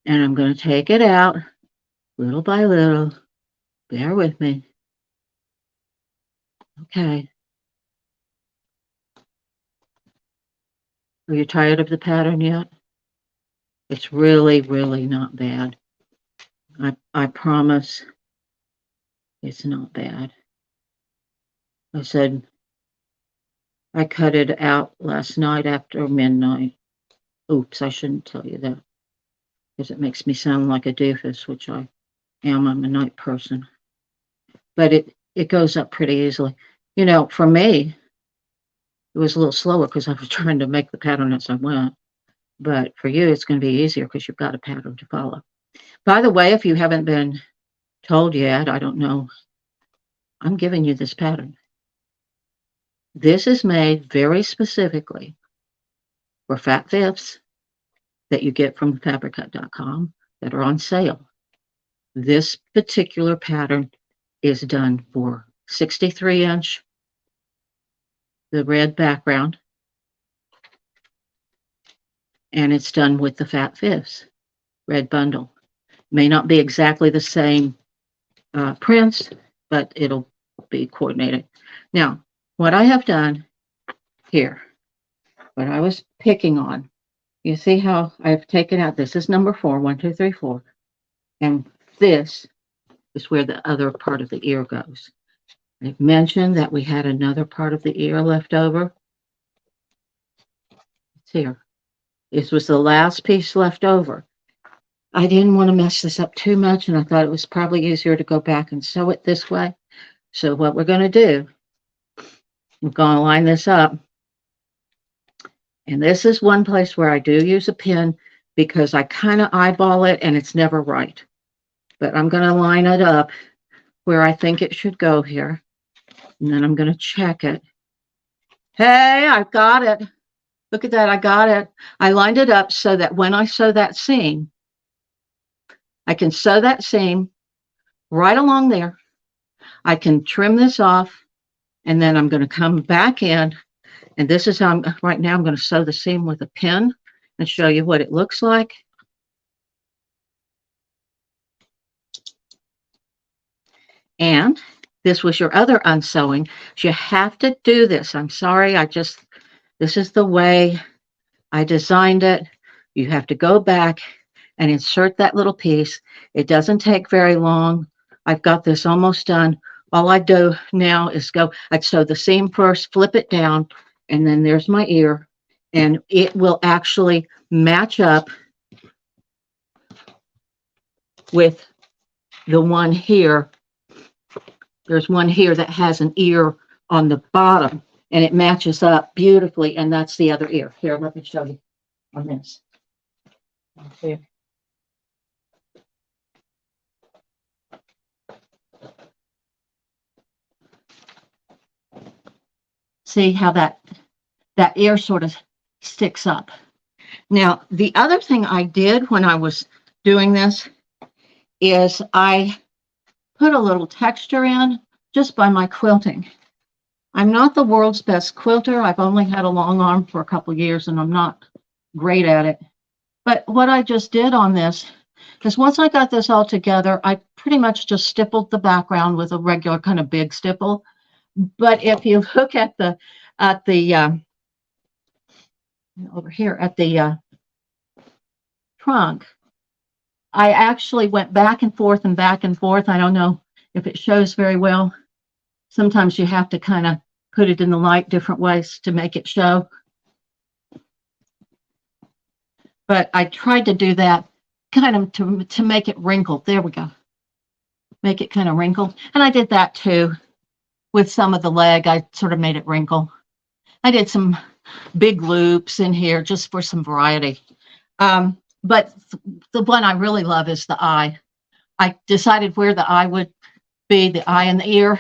and I'm going to take it out little by little. Bear with me. Okay. Are you tired of the pattern yet? It's really, really not bad. I promise it's not bad. I said I cut it out last night after midnight. Oops, I shouldn't tell you that because it makes me sound like a doofus, which I am. I'm a night person. But it goes up pretty easily. You know, for me, it was a little slower because I was trying to make the pattern as I went. But for you, it's going to be easier because you've got a pattern to follow. By the way, if you haven't been told yet, I don't know, I'm giving you this pattern. This is made very specifically for fat fifths that you get from fabriccut.com that are on sale. This particular pattern is done for 63-inch, the red background, and it's done with the fat fifths, red bundle. May not be exactly the same prints, but it'll be coordinated. Now, what I have done here, what I was picking on, you see how I've taken out, this is number 4, 1, 2, 3, 4, and this is where the other part of the ear goes. I've mentioned that we had another part of the ear left over. It's here. This was the last piece left over. I didn't want to mess this up too much, and I thought it was probably easier to go back and sew it this way. So what we're going to do, we're going to line this up. And this is one place where I do use a pin because I kind of eyeball it and it's never right. But I'm going to line it up where I think it should go here. And then I'm going to check it. Hey, I've got it. Look at that. I got it. I lined it up so that when I sew that seam, I can sew that seam right along there. I can trim this off, and then I'm going to come back in. And this is how right now I'm going to sew the seam with a pin and show you what it looks like. And this was your other unsewing. You have to do this. I'm sorry, this is the way I designed it. You have to go back and insert that little piece. It doesn't take very long. I've got this almost done. All I do now is I'd sew the seam first, flip it down, and then there's my ear. And it will actually match up with the one here. There's one here that has an ear on the bottom, and it matches up beautifully, and that's the other ear. Here, let me show you on this. Okay. See how that ear sort of sticks up. Now, the other thing I did when I was doing this is I put a little texture in just by my quilting. I'm not the world's best quilter. I've only had a long arm for a couple of years and I'm not great at it. But what I just did on this is once I got this all together, I pretty much just stippled the background with a regular kind of big stipple. But if you look at the over here at the trunk, I actually went back and forth and back and forth. I don't know if it shows very well. Sometimes you have to kind of put it in the light different ways to make it show. But I tried to do that kind of to make it wrinkled. There we go. Make it kind of wrinkled. And I did that too with some of the leg. I sort of made it wrinkle. I did some big loops in here just for some variety. But the one I really love is the eye. I decided where the eye would be, the eye and the ear.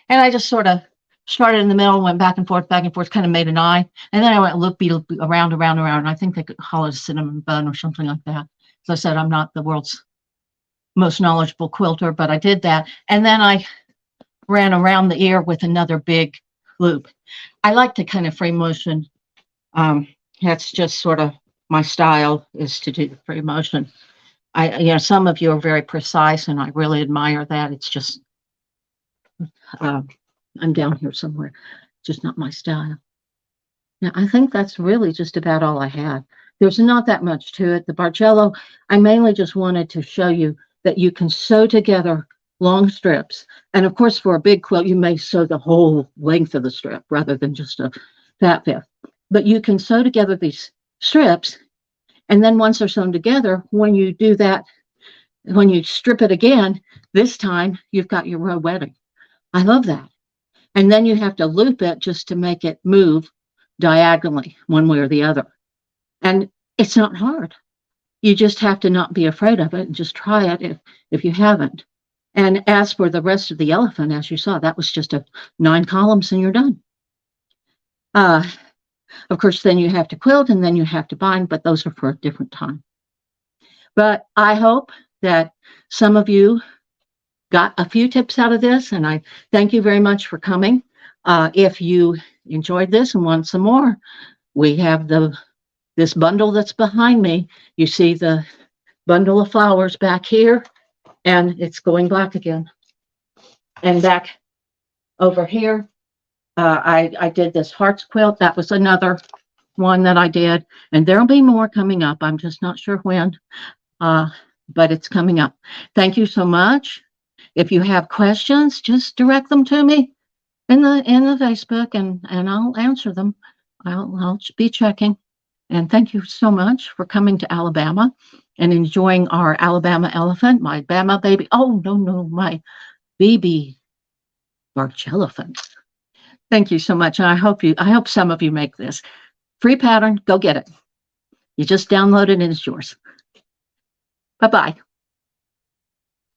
And I just sort of started in the middle, went back and forth, kind of made an eye. And then I went loopy around. And I think they could call it a cinnamon bun or something like that. As I said, I'm not the world's most knowledgeable quilter, but I did that. And then I ran around the ear with another big loop. I like to kind of free motion. That's just sort of my style, is to do the free motion. Some of you are very precise and I really admire that. It's just, I'm down here somewhere, just not my style. Now, I think that's really just about all I had. There's not that much to it. The Bargello, I mainly just wanted to show you that you can sew together long strips. And of course, for a big quilt, you may sew the whole length of the strip rather than just a fat fifth. But you can sew together these strips. And then once they're sewn together, when you do that, when you strip it again, this time you've got your row wedding. I love that. And then you have to loop it just to make it move diagonally one way or the other. And it's not hard. You just have to not be afraid of it and just try it if you haven't. And as for the rest of the elephant, as you saw, that was just 9 columns and you're done. Of course, then you have to quilt and then you have to bind, but those are for a different time. But I hope that some of you got a few tips out of this, and I thank you very much for coming. If you enjoyed this and want some more, we have this bundle that's behind me. You see the bundle of flowers back here, and it's going black again. And back over here, I did this hearts quilt. That was another one that I did, and there'll be more coming up. I'm just not sure when, but it's coming up. Thank you so much. If you have questions, just direct them to me in the Facebook, and I'll answer them. I'll be checking. And thank you so much for coming to Alabama and enjoying our Alabama elephant, my Bama baby. Oh, no, my Baby Bargello-phant. Thank you so much. And I hope some of you make this. Free pattern, go get it. You just download it and it's yours. Bye-bye.